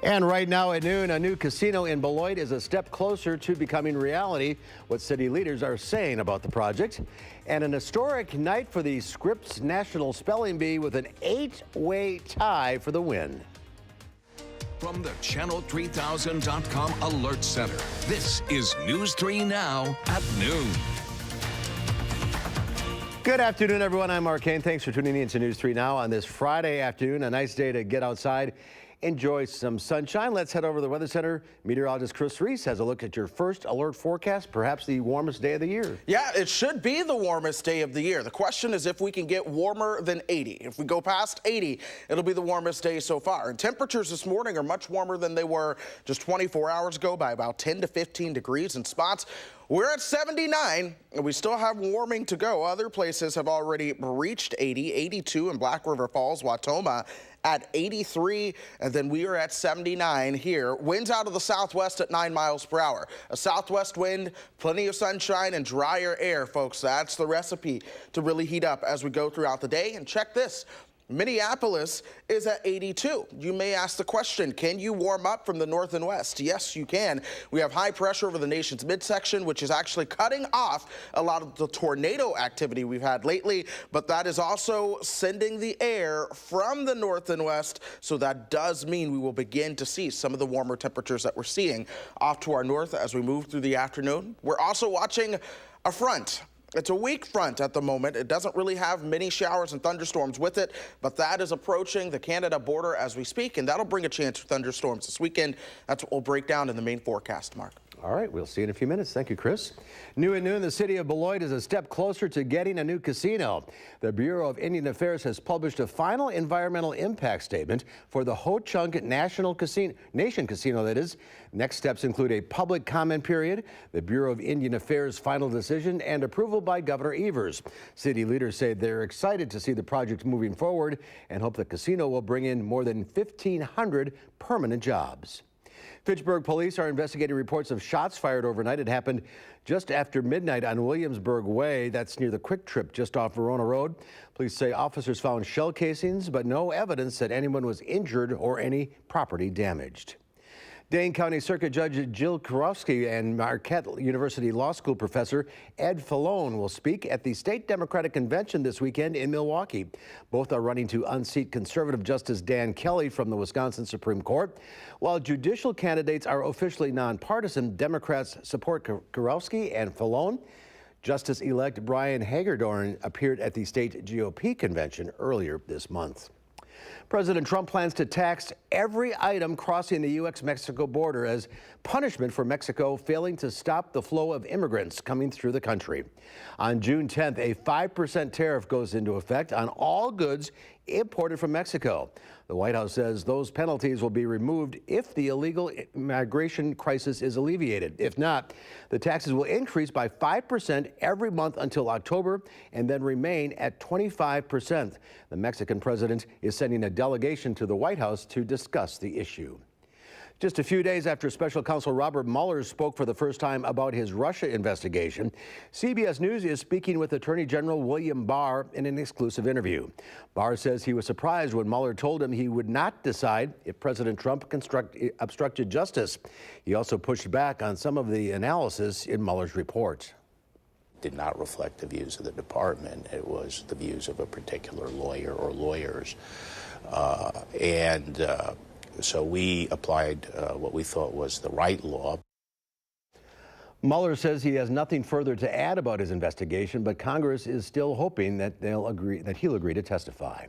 And right now at noon, a new casino in Beloit is a step closer to becoming reality. What city leaders are saying about the project. And an historic night for the Scripps National Spelling Bee with an 8-way tie for the win. From the Channel3000.com Alert Center, this is News 3 Now at noon. Good afternoon, everyone. I'm Mark Kane. Thanks for tuning in to News 3 Now on this Friday afternoon. A nice day to get outside, enjoy some sunshine. Let's head over to the Weather Center. Meteorologist Chris Reese has a look at your first alert forecast, perhaps the warmest day of the year. Yeah, it should be the warmest day of the year. The question is if we can get warmer than 80. If we go past 80, it'll be the warmest day so far. And temperatures this morning are much warmer than they were just 24 hours ago by about 10 to 15 degrees in spots. We're at 79, and we still have warming to go. Other places have already reached 80, 82 in Black River Falls, Watoma at 83, and then we are at 79 here. Winds out of the southwest at 9 miles per hour. A southwest wind, plenty of sunshine, and drier air, folks. That's the recipe to really heat up as we go throughout the day. And check this. Minneapolis is at 82. You may ask the question, can you warm up from the north and west? Yes, you can. We have high pressure over the nation's midsection, which is actually cutting off a lot of the tornado activity we've had lately, but that is also sending the air from the north and west, so that does mean we will begin to see some of the warmer temperatures that we're seeing off to our north as we move through the afternoon. We're also watching a front. It's a weak front at the moment. It doesn't really have many showers and thunderstorms with it, but that is approaching the Canada border as we speak, and that'll bring a chance for thunderstorms this weekend. That's what we'll break down in the main forecast, Mark. All right, we'll see you in a few minutes. Thank you, Chris. New at noon, the city of Beloit is a step closer to getting a new casino. The Bureau of Indian Affairs has published a final environmental impact statement for the Ho-Chunk Nation Casino, that is. Next steps include a public comment period, the Bureau of Indian Affairs' final decision, and approval by Governor Evers. City leaders say they're excited to see the project moving forward and hope the casino will bring in more than 1,500 permanent jobs. Fitchburg police are investigating reports of shots fired overnight. It happened just after midnight on Williamsburg Way. That's near the Quick Trip just off Verona Road. Police say officers found shell casings, but no evidence that anyone was injured or any property damaged. Dane County Circuit Judge Jill Kurowski and Marquette University Law School professor Ed Falone will speak at the State Democratic Convention this weekend in Milwaukee. Both are running to unseat conservative Justice Dan Kelly from the Wisconsin Supreme Court. While judicial candidates are officially nonpartisan, Democrats support Kurowski and Falone. Justice-elect Brian Hagedorn appeared at the state GOP convention earlier this month. President Trump plans to tax every item crossing the U.S.-Mexico border as punishment for Mexico failing to stop the flow of immigrants coming through the country. On June 10th, a 5% tariff goes into effect on all goods imported from Mexico. The White House says those penalties will be removed if the illegal migration crisis is alleviated. If not, the taxes will increase by 5% every month until October and then remain at 25%. The Mexican president is sending a delegation to the White House to discuss the issue. Just a few days after Special Counsel Robert Mueller spoke for the first time about his Russia investigation, CBS News is speaking with Attorney General William Barr in an exclusive interview. Barr says he was surprised when Mueller told him he would not decide if President Trump obstructed justice. He also pushed back on some of the analysis in Mueller's report. Did not reflect the views of the department. It was the views of a particular lawyer or lawyers. So we applied what we thought was the right law. Mueller says he has nothing further to add about his investigation, but Congress is still hoping that he'll agree to testify.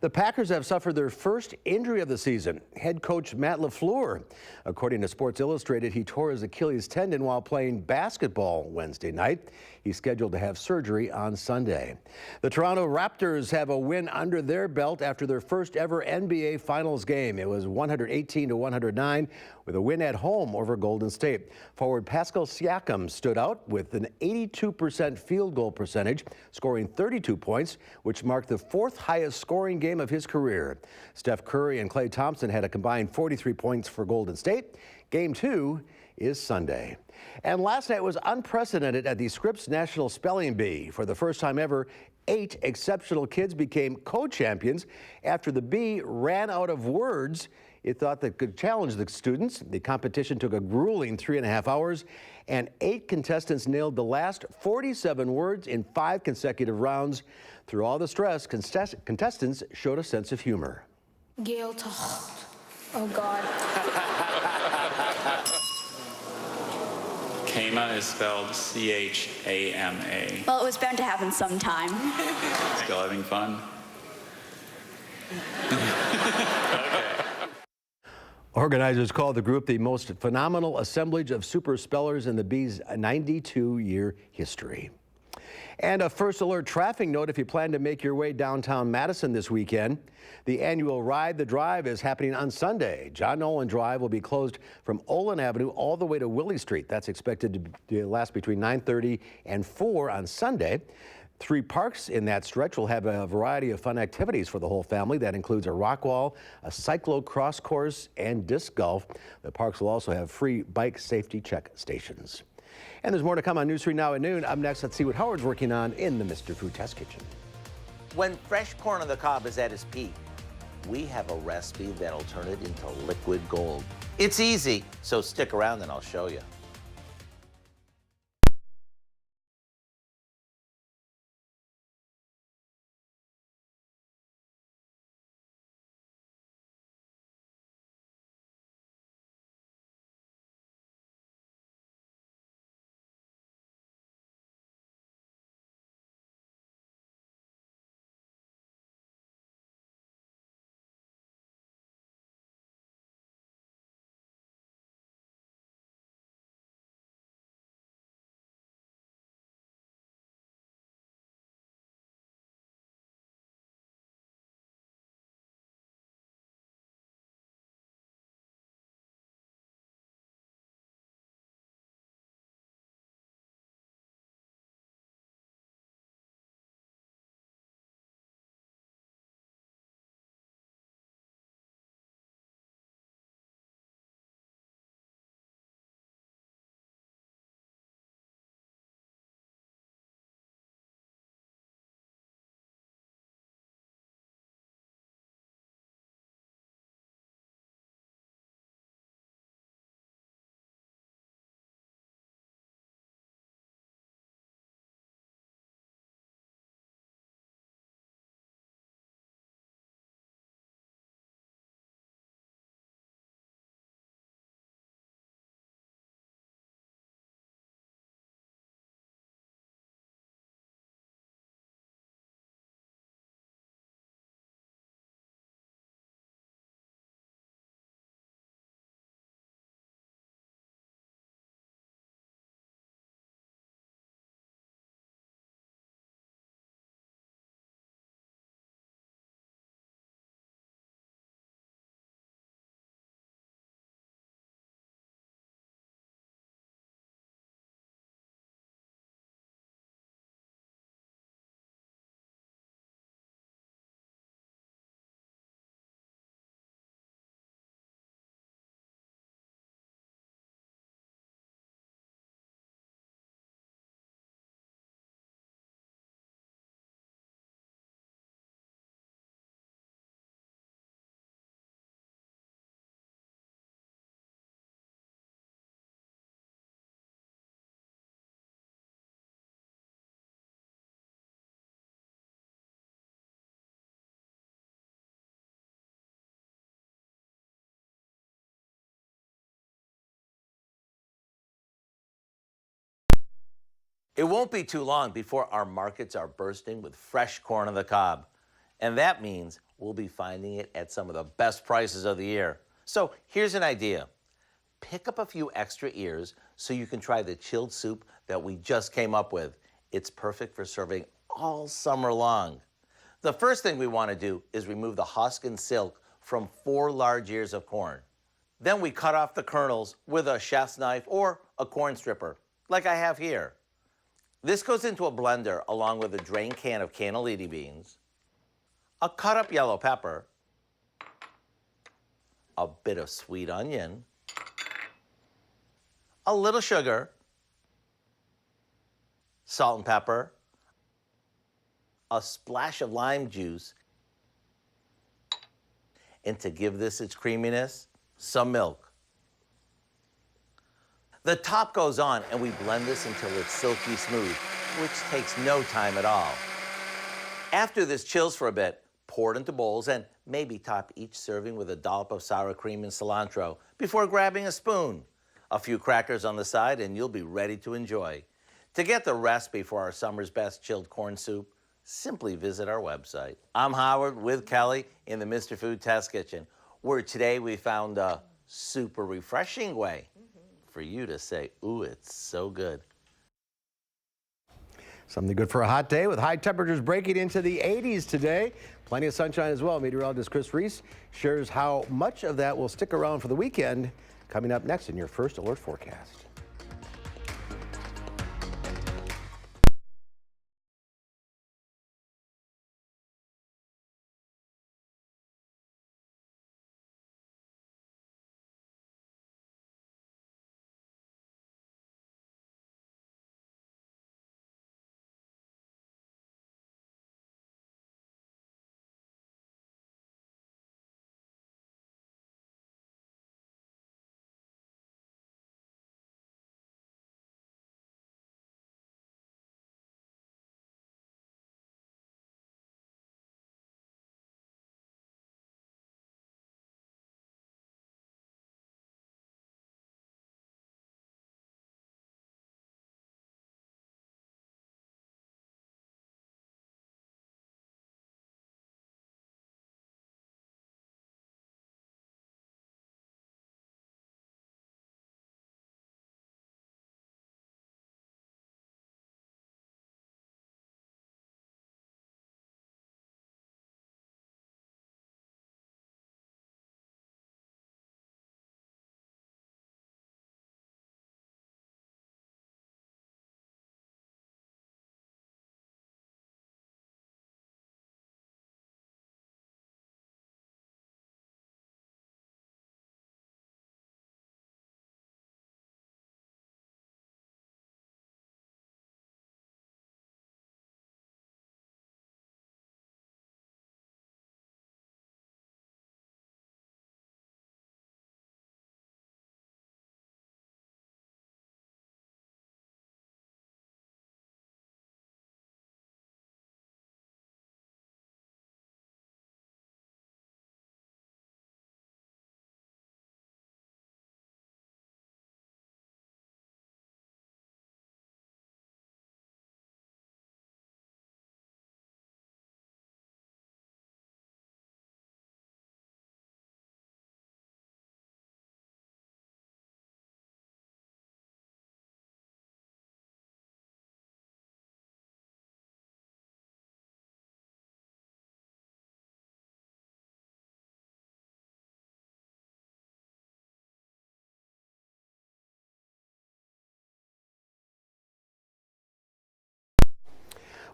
The Packers have suffered their first injury of the season. Head coach Matt LaFleur. According to Sports Illustrated, he tore his Achilles tendon while playing basketball Wednesday night. He's scheduled to have surgery on Sunday. The Toronto Raptors have a win under their belt after their first ever NBA Finals game. It was 118-109 with a win at home over Golden State. Forward Pascal Siakam stood out with an 82% field goal percentage, scoring 32 points, which marked the fourth highest scoring game of his career. Steph Curry and Klay Thompson had a combined 43 points for Golden State. Game 2 is Sunday. And last night was unprecedented at the Scripps National Spelling Bee. For the first time ever, 8 exceptional kids became co-champions after the bee ran out of words It thought that could challenge the students. The competition took a grueling 3.5 hours, and 8 contestants nailed the last 47 words in 5 consecutive rounds. Through all the stress, contestants showed a sense of humor. Gail Tocht. Oh, God. Chama is spelled C-H-A-M-A. Well, it was bound to happen sometime. Still having fun? Organizers called the group the most phenomenal assemblage of super spellers in the Bee's 92-year history. And a first alert traffic note if you plan to make your way downtown Madison this weekend. The annual Ride the Drive is happening on Sunday. John Nolan Drive will be closed from Olin Avenue all the way to Willie Street. That's expected to last between 9:30 and 4 on Sunday. 3 parks in that stretch will have a variety of fun activities for the whole family. That includes a rock wall, a cyclo-cross course, and disc golf. The parks will also have free bike safety check stations. And there's more to come on News 3 Now at noon. Up next, let's see what Howard's working on in the Mr. Food Test Kitchen. When fresh corn on the cob is at its peak, we have a recipe that'll turn it into liquid gold. It's easy, so stick around and I'll show you. It won't be too long before our markets are bursting with fresh corn on the cob. And that means we'll be finding it at some of the best prices of the year. So here's an idea. Pick up a few extra ears so you can try the chilled soup that we just came up with. It's perfect for serving all summer long. The first thing we want to do is remove the husk and silk from 4 large ears of corn. Then we cut off the kernels with a chef's knife or a corn stripper, like I have here. This goes into a blender along with a drained can of cannellini beans, a cut up yellow pepper, a bit of sweet onion, a little sugar, salt and pepper, a splash of lime juice, And to give this its creaminess, some milk. The top goes on and we blend this until it's silky smooth, which takes no time at all. After this chills for a bit, pour it into bowls and maybe top each serving with a dollop of sour cream and cilantro before grabbing a spoon. A few crackers on the side and you'll be ready to enjoy. To get the recipe for our summer's best chilled corn soup, simply visit our website. I'm Howard with Kelly in the Mr. Food Test Kitchen, where today we found a super refreshing way for you to say, ooh, it's so good. Something good for a hot day with high temperatures breaking into the 80s today. Plenty of sunshine as well. Meteorologist Chris Reese shares how much of that will stick around for the weekend. Coming up next in your first alert forecast.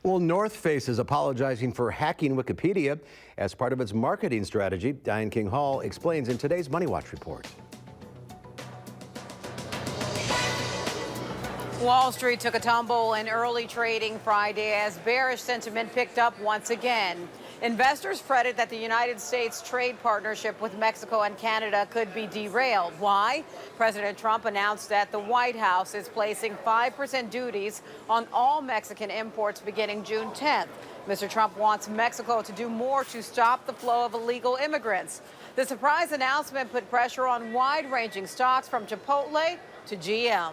Well, North Face is apologizing for hacking Wikipedia as part of its marketing strategy. Diane King Hall explains in today's Money Watch report. Wall Street took a tumble in early trading Friday as bearish sentiment picked up once again. Investors fretted that the United States trade partnership with Mexico and Canada could be derailed. Why? President Trump announced that the White House is placing 5% duties on all Mexican imports beginning June 10th. Mr. Trump wants Mexico to do more to stop the flow of illegal immigrants. The surprise announcement put pressure on wide-ranging stocks from Chipotle to GM.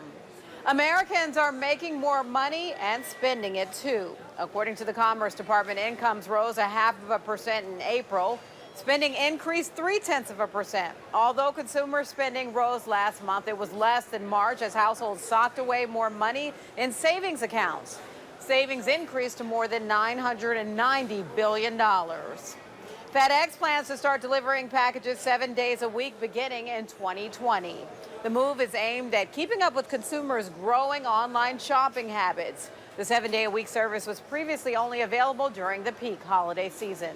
Americans are making more money and spending it too. According to the Commerce Department, incomes rose 0.5% in April. Spending increased 0.3%. Although consumer spending rose last month, it was less than March as households socked away more money in savings accounts. Savings increased to more than $990 billion. FedEx plans to start delivering packages 7 days a week beginning in 2020. The move is aimed at keeping up with consumers' growing online shopping habits. The 7-day-a-week service was previously only available during the peak holiday season.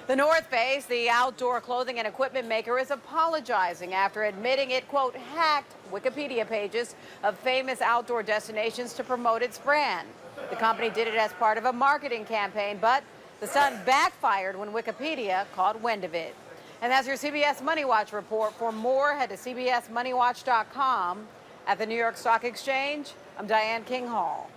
The North Face, the outdoor clothing and equipment maker, is apologizing after admitting it, quote, hacked Wikipedia pages of famous outdoor destinations to promote its brand. The company did it as part of a marketing campaign, but the stunt backfired when Wikipedia caught wind of it. And that's your CBS Money Watch report. For more, head to cbsmoneywatch.com. At the New York Stock Exchange, I'm Diane King Hall.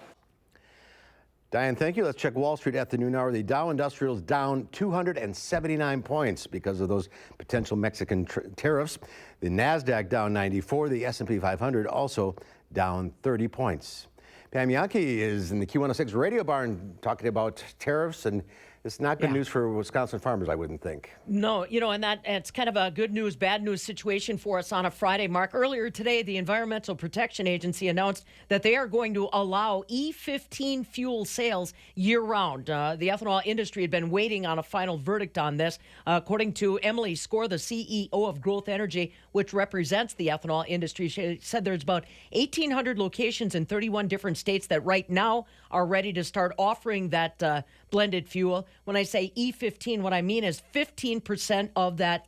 Diane, thank you. Let's check Wall Street at the noon hour. The Dow Industrial is down 279 points because of those potential Mexican tariffs. The NASDAQ down 94. The S&P 500 also down 30 points. Pam Yankee is in the Q106 radio barn talking about tariffs, and it's not good news for Wisconsin farmers, I wouldn't think. No, and it's kind of a good news, bad news situation for us on a Friday, Mark. Earlier today, the Environmental Protection Agency announced that they are going to allow E15 fuel sales year-round. The ethanol industry had been waiting on a final verdict on this. According to Emily Score, the CEO of Growth Energy, which represents the ethanol industry, she said there's about 1,800 locations in 31 different states that right now are ready to start offering that blended fuel. When I say E15, what I mean is 15% of that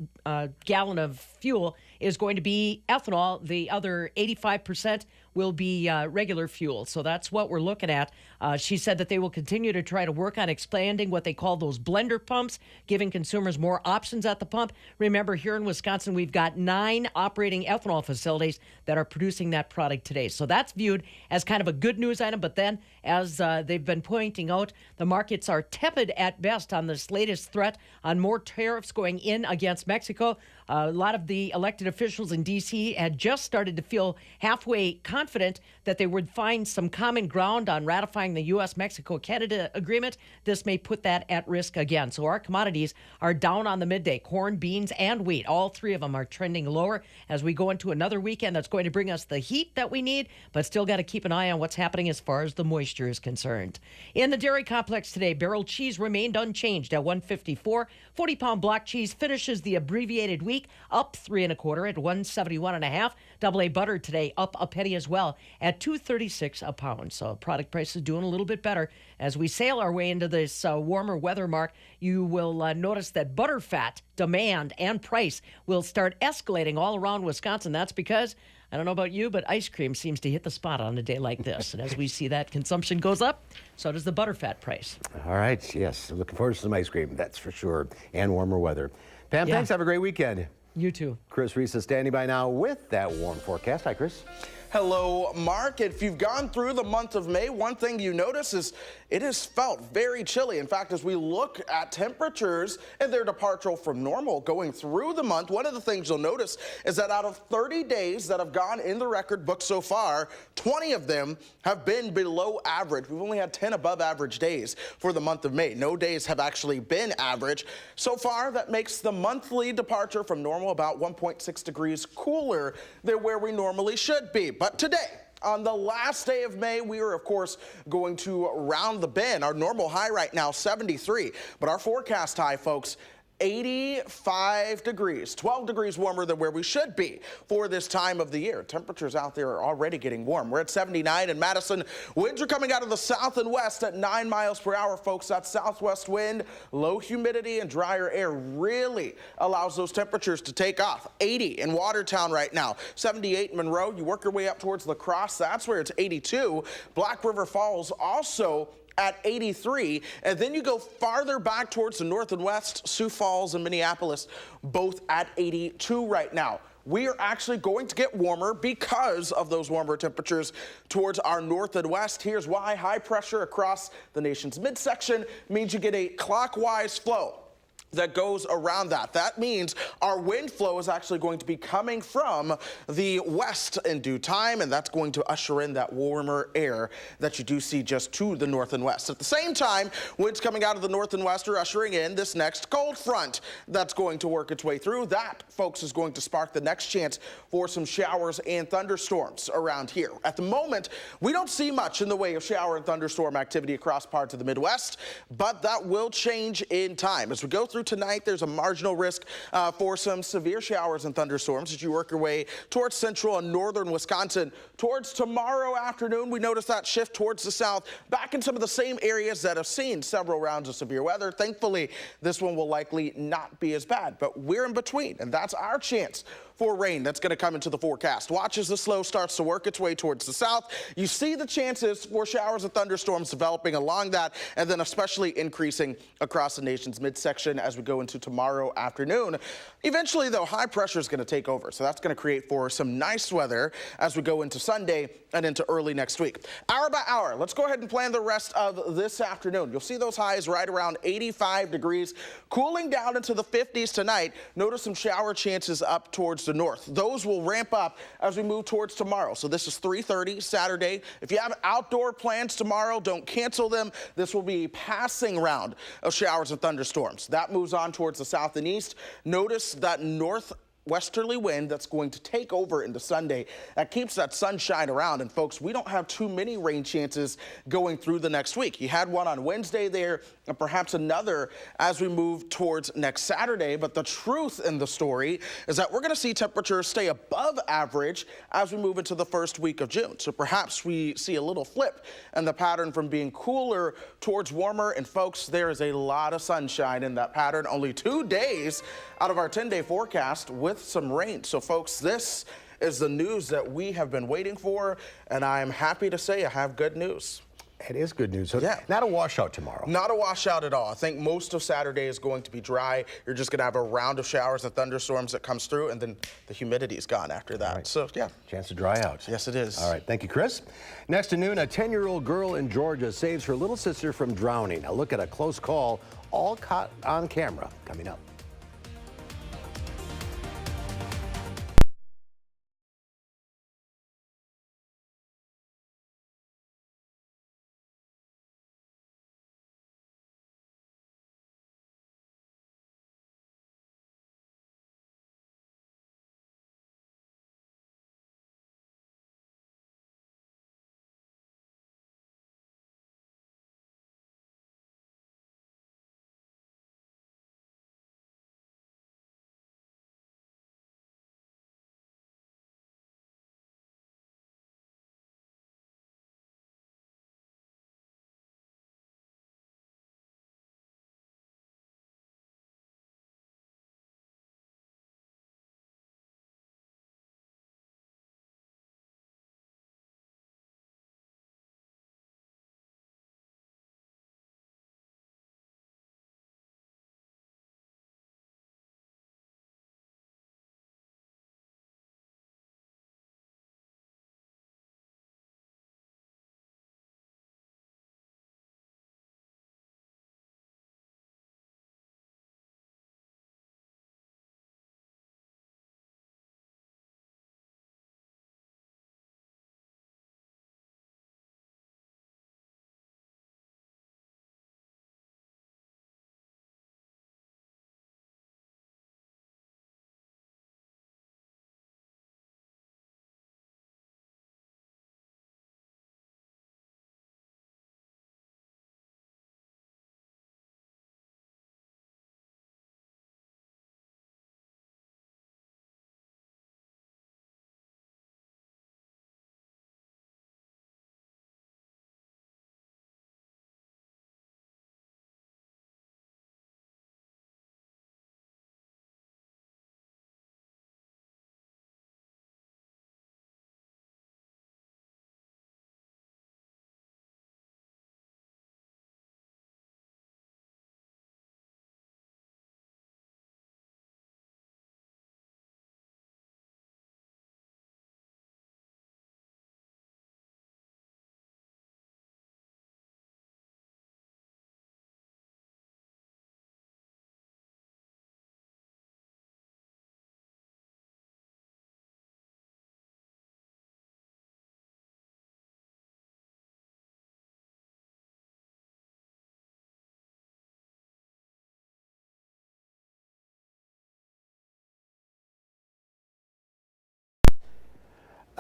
gallon of fuel is going to be ethanol. The other 85% will be regular fuel. So that's what we're looking at. She said that they will continue to try to work on expanding what they call those blender pumps, giving consumers more options at the pump. Remember, here in Wisconsin, we've got 9 operating ethanol facilities that are producing that product today. So that's viewed as kind of a good news item. But then, as they've been pointing out, the markets are tepid at best on this latest threat on more tariffs going in against Mexico. A lot of the elected officials in D.C. had just started to feel halfway confident that they would find some common ground on ratifying the U.S.-Mexico-Canada agreement. This may put that at risk again. So our commodities are down on the midday. Corn, beans, and wheat. All three of them are trending lower as we go into another weekend that's going to bring us the heat that we need, but still got to keep an eye on what's happening as far as the moisture is concerned. In the dairy complex today, barrel cheese remained unchanged at $1.54. 40-pound block cheese finishes the abbreviated week up 3 1/4 at $1.71.5. Double A butter today up a penny as well at $2.36 a pound. So product prices doing a little bit better as we sail our way into this warmer weather, Mark. You will notice that butterfat demand and price will start escalating all around Wisconsin. That's because, I don't know about you, but ice cream seems to hit the spot on a day like this. And as we see that consumption goes up, so does the butterfat price. All right, yes. Looking forward to some ice cream, that's for sure, and warmer weather. Pam, thanks. Have a great weekend. You too. Chris Reese is standing by now with that warm forecast. Hi, Chris. Hello, Mark. If you've gone through the month of May, one thing you notice is it has felt very chilly. In fact, as we look at temperatures and their departure from normal going through the month, one of the things you'll notice is that out of 30 days that have gone in the record book so far, 20 of them have been below average. We've only had 10 above average days for the month of May. No days have actually been average. So far, that makes the monthly departure from normal about 1.6 degrees cooler than where we normally should be. But today, on the last day of May, we are, of course, going to round the bend. Our normal high right now, 73. But our forecast high, folks, 85 degrees, 12 degrees warmer than where we should be for this time of the year. Temperatures out there are already getting warm. We're at 79 in Madison. Winds are coming out of the south and west at 9 miles per hour, folks. That southwest wind, low humidity and drier air really allows those temperatures to take off. 80 in Watertown right now, 78 in Monroe. You work your way up towards La Crosse, that's where it's 82. Black River Falls also at 83, and then you go farther back towards the north and west, Sioux Falls and Minneapolis, both at 82 right now. We are actually going to get warmer because of those warmer temperatures towards our north and west. Here's why. High pressure across the nation's midsection means you get a clockwise flow that goes around that. That means our wind flow is actually going to be coming from the west in due time, and that's going to usher in that warmer air that you do see just to the north and west. At the same time, winds coming out of the north and west are ushering in this next cold front that's going to work its way through. That, folks, is going to spark the next chance for some showers and thunderstorms around here. At the moment, we don't see much in the way of shower and thunderstorm activity across parts of the Midwest, but that will change in time. As we go through tonight, there's a marginal risk for some severe showers and thunderstorms as you work your way towards central and northern Wisconsin. Towards tomorrow afternoon, we notice that shift towards the south, back in some of the same areas that have seen several rounds of severe weather. Thankfully, this one will likely not be as bad, but we're in between, and that's our chance for rain that's going to come into the forecast. Watch as this low starts to work its way towards the south. You see the chances for showers and thunderstorms developing along that, and then especially increasing across the nation's midsection as we go into tomorrow afternoon. Eventually, though, high pressure is going to take over, so that's going to create for some nice weather as we go into Sunday and into early next week. Hour by hour, let's go ahead and plan the rest of this afternoon. You'll see those highs right around 85 degrees, cooling down into the 50s tonight. Notice some shower chances up towards the north. Those will ramp up as we move towards tomorrow. So this is 3:30 Saturday. If you have outdoor plans tomorrow, don't cancel them. This will be a passing round of showers and thunderstorms. That moves on towards the south and east. Notice that northwesterly wind that's going to take over into Sunday. That keeps that sunshine around. And folks, we don't have too many rain chances going through the next week. You had one on Wednesday there, and perhaps another as we move towards next Saturday. But the truth in the story is that we're going to see temperatures stay above average as we move into the first week of June. So perhaps we see a little flip in the pattern from being cooler towards warmer. And folks, there is a lot of sunshine in that pattern. Only 2 days out of our 10-day forecast with some rain. So folks, this is the news that we have been waiting for, and I'm happy to say I have good news. It is good news. So Yeah. not a washout tomorrow. Not a washout at all. I think most of Saturday is going to be dry. You're just going to have a round of showers and thunderstorms that comes through, and then the humidity is gone after that. Right. So, yeah. Chance to dry out. Yes, it is. All right. Thank you, Chris. Next at noon, a 10-year-old girl in Georgia saves her little sister from drowning. A look at a close call, all caught on camera, coming up.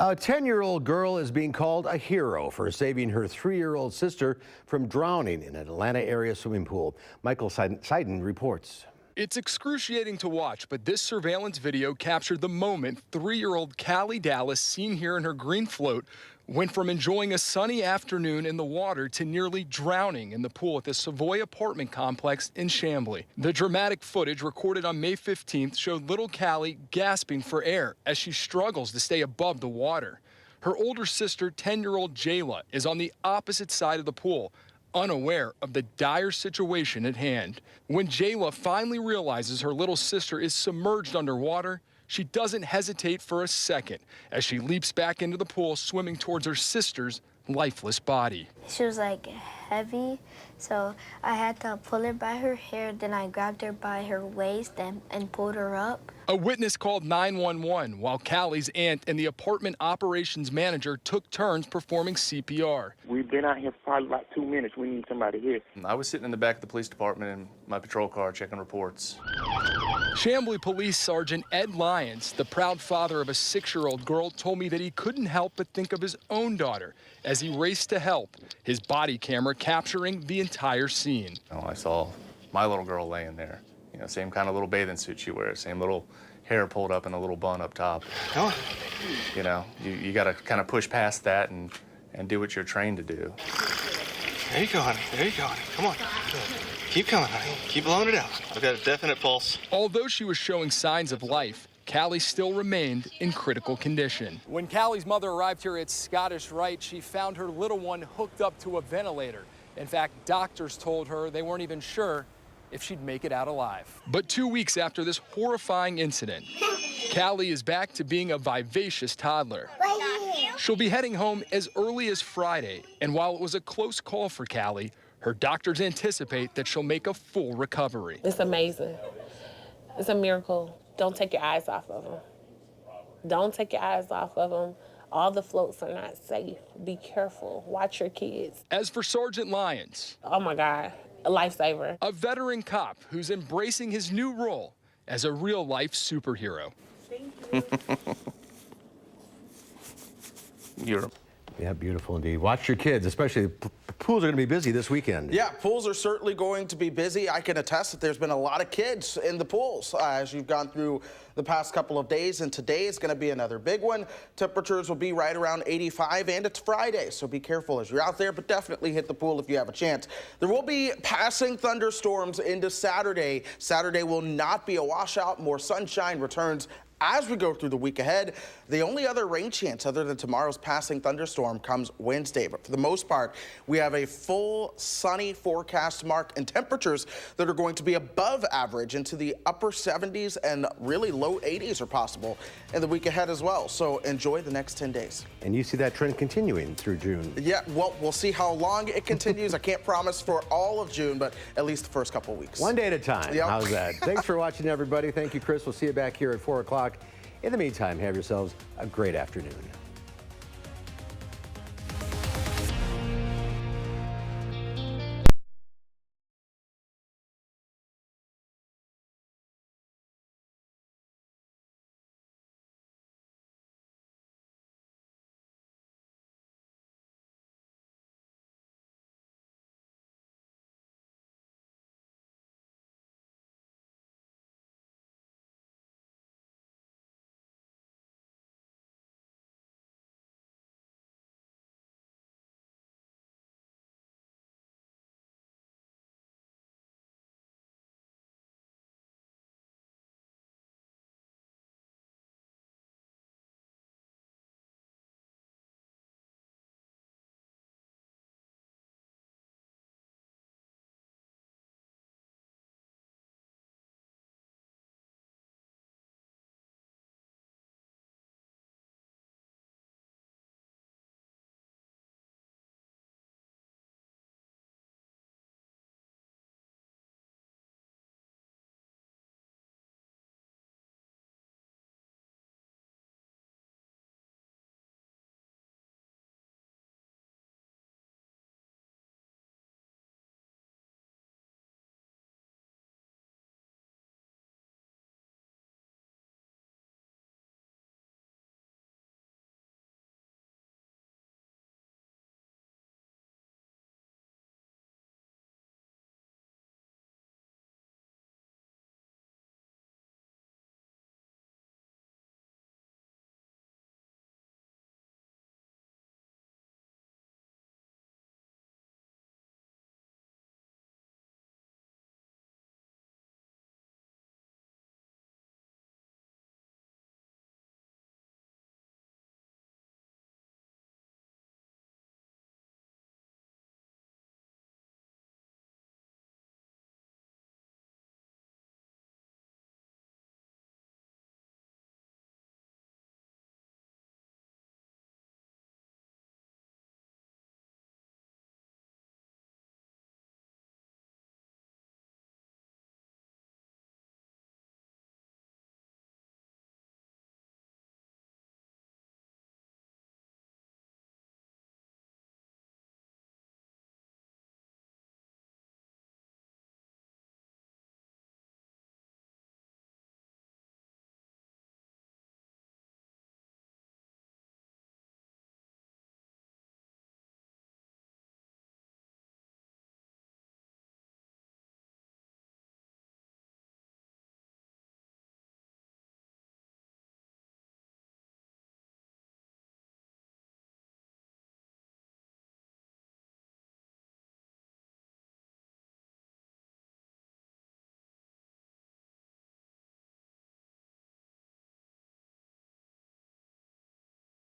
A 10-year-old girl is being called a hero for saving her 3-year-old sister from drowning in an Atlanta area swimming pool. Michael Seiden reports. It's excruciating to watch, but this surveillance video captured the moment 3-year-old Callie Dallas, seen here in her green float, went from enjoying a sunny afternoon in the water to nearly drowning in the pool at the Savoy apartment complex in Chamblee. The dramatic footage recorded on May 15th showed little Callie gasping for air as she struggles to stay above the water. Her older sister, 10-year-old Jayla, is on the opposite side of the pool, unaware of the dire situation at hand. When Jayla finally realizes her little sister is submerged underwater, she doesn't hesitate for a second as she leaps back into the pool, swimming towards her sister's lifeless body. She was like heavy, so I had to pull her by her hair, then I grabbed her by her waist and pulled her up. A witness called 911 while Callie's aunt and the apartment operations manager took turns performing CPR. We've been out here for probably about 2 minutes. We need somebody here. I was sitting in the back of the police department in my patrol car checking reports. Chamblee Police Sergeant Ed Lyons, the proud father of a 6-year-old girl, told me that he couldn't help but think of his own daughter as he raced to help, his body camera capturing the entire scene. I saw my little girl laying there. Same kind of little bathing suit she wears, same little hair pulled up in a little bun up top. Come on. You got to kind of push past that and do what you're trained to do. There you go, honey. There you go, honey. Come on. Keep coming, honey. Keep blowing it out. I've got a definite pulse. Although she was showing signs of life, Callie still remained in critical condition. When Callie's mother arrived here at Scottish Rite, she found her little one hooked up to a ventilator. In fact, doctors told her they weren't even sure if she'd make it out alive. But 2 weeks after this horrifying incident, Callie is back to being a vivacious toddler. She'll be heading home as early as Friday, and while it was a close call for Callie, her doctors anticipate that she'll make a full recovery. It's amazing. It's a miracle. Don't take your eyes off of them. Don't take your eyes off of them. All the floats are not safe. Be careful. Watch your kids. As for Sergeant Lyons, oh my God, a lifesaver. A veteran cop who's embracing his new role as a real-life superhero. Europe. Yeah, beautiful indeed. Watch your kids, especially pools are going to be busy this weekend. Yeah, pools are certainly going to be busy. I can attest that there's been a lot of kids in the pools as you've gone through the past couple of days, and today is going to be another big one. Temperatures will be right around 85, and it's Friday, so be careful as you're out there, but definitely hit the pool if you have a chance. There will be passing thunderstorms into Saturday. Saturday will not be a washout. More sunshine returns as we go through the week ahead. The only other rain chance other than tomorrow's passing thunderstorm comes Wednesday. But for the most part, we have a full sunny forecast mark and temperatures that are going to be above average into the upper 70s and really low 80s are possible in the week ahead as well. So enjoy the next 10 days. And you see that trend continuing through June. Yeah, well, we'll see how long it continues. I can't promise for all of June, but at least the first couple of weeks. One day at a time. Yep. How's that? Thanks for watching, everybody. Thank you, Chris. We'll see you back here at 4 o'clock. In the meantime, have yourselves a great afternoon.